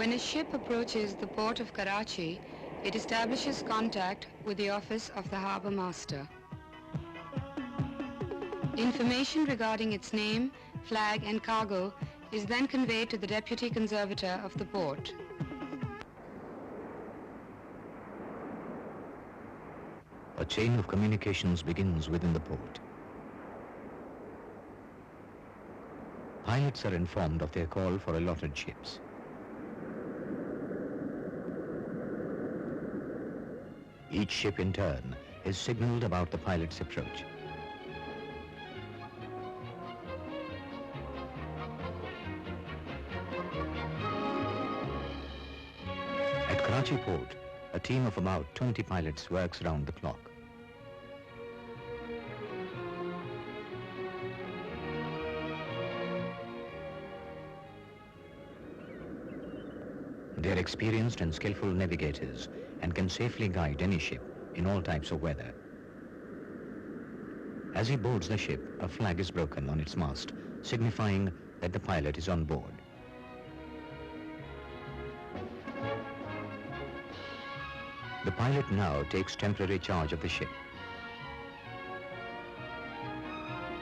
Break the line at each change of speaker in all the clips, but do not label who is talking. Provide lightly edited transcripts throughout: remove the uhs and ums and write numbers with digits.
When a ship approaches the port of Karachi, it establishes contact with the office of the harbour master. Information regarding its name, flag and cargo is then conveyed to the deputy conservator of the port.
A chain of communications begins within the port. Pilots are informed of their call for allotted ships. Each ship in turn is signaled about the pilot's approach. At Karachi Port, a team of about 20 pilots works round the clock. They are experienced and skillful navigators and can safely guide any ship in all types of weather. As he boards the ship, a flag is broken on its mast, signifying that the pilot is on board. The pilot now takes temporary charge of the ship.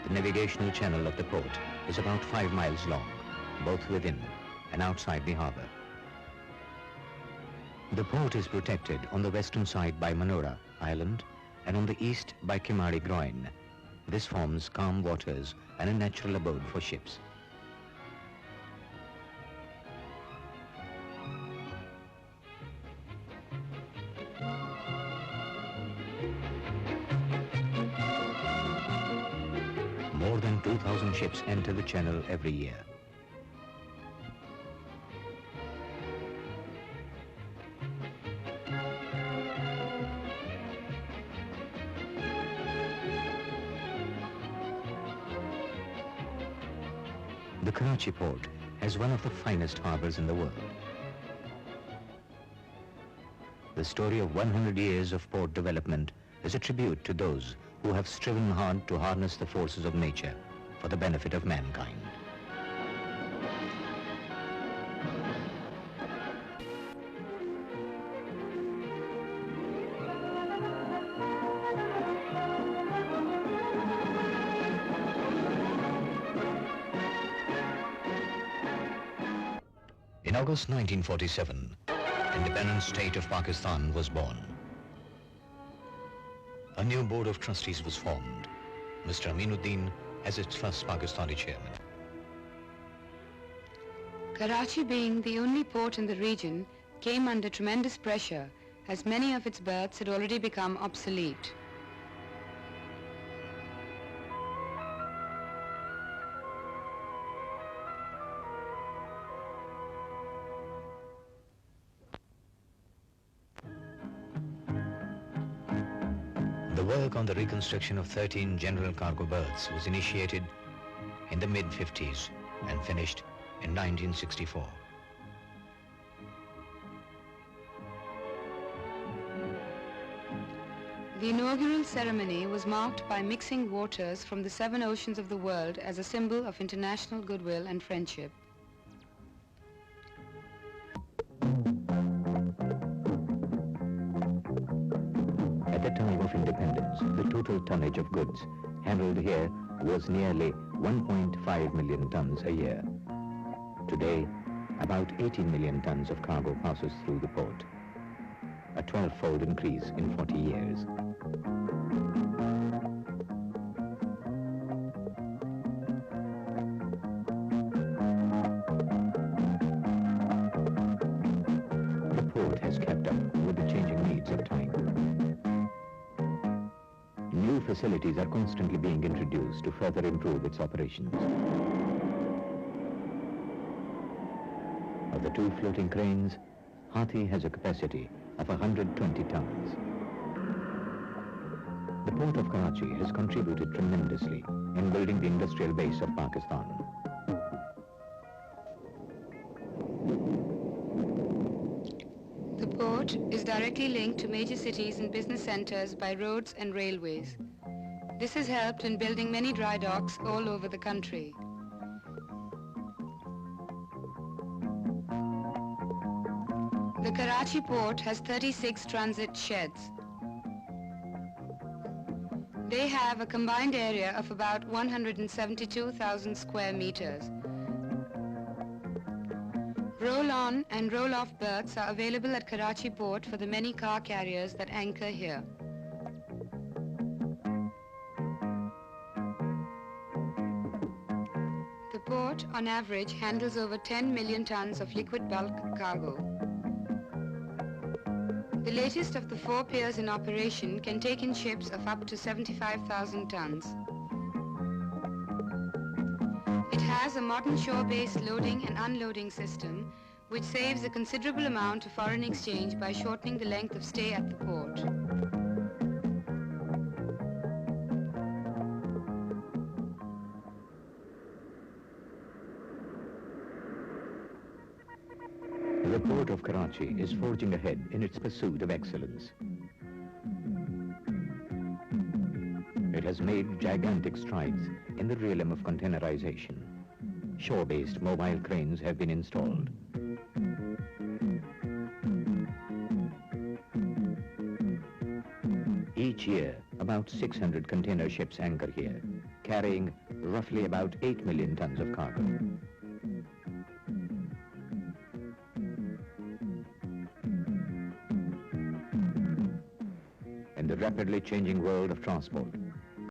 The navigational channel of the port is about 5 miles long, both within and outside the harbour. The port is protected on the western side by Manora Island and on the east by Kimari Groin. This forms calm waters and a natural abode for ships. More than 2,000 ships enter the channel every year. The Karachi port has one of the finest harbours in the world. The story of 100 years of port development is a tribute to those who have striven hard to harness the forces of nature for the benefit of mankind. In August 1947, independent state of Pakistan was born. A new board of trustees was formed. Mr. Aminuddin as its first Pakistani chairman.
Karachi, being the only port in the region, came under tremendous pressure as many of its berths had already become obsolete.
The work on the reconstruction of 13 general cargo berths was initiated in the mid-50s and finished in 1964.
The inaugural ceremony was marked by mixing waters from the 7 oceans of the world as a symbol of international goodwill and friendship.
At the time of independence, the total tonnage of goods handled here was nearly 1.5 million tons a year. Today, about 18 million tons of cargo passes through the port, a 12-fold increase in 40 years. The port has kept up with the changing needs of time. New facilities are constantly being introduced to further improve its operations. Of the 2 floating cranes, Hathi has a capacity of 120 tons. The port of Karachi has contributed tremendously in building the industrial base of Pakistan.
The port is directly linked to major cities and business centers by roads and railways. This has helped in building many dry docks all over the country. The Karachi Port has 36 transit sheds. They have a combined area of about 172,000 square meters. Roll-on and roll-off berths are available at Karachi Port for the many car carriers that anchor here. The port, on average, handles over 10 million tons of liquid bulk cargo. The latest of the 4 piers in operation can take in ships of up to 75,000 tons. It has a modern shore-based loading and unloading system, which saves a considerable amount of foreign exchange by shortening the length of stay at the port.
The Port of Karachi is forging ahead in its pursuit of excellence. It has made gigantic strides in the realm of containerization. Shore-based mobile cranes have been installed. Each year, about 600 container ships anchor here, carrying roughly about 8 million tons of cargo. In the rapidly changing world of transport,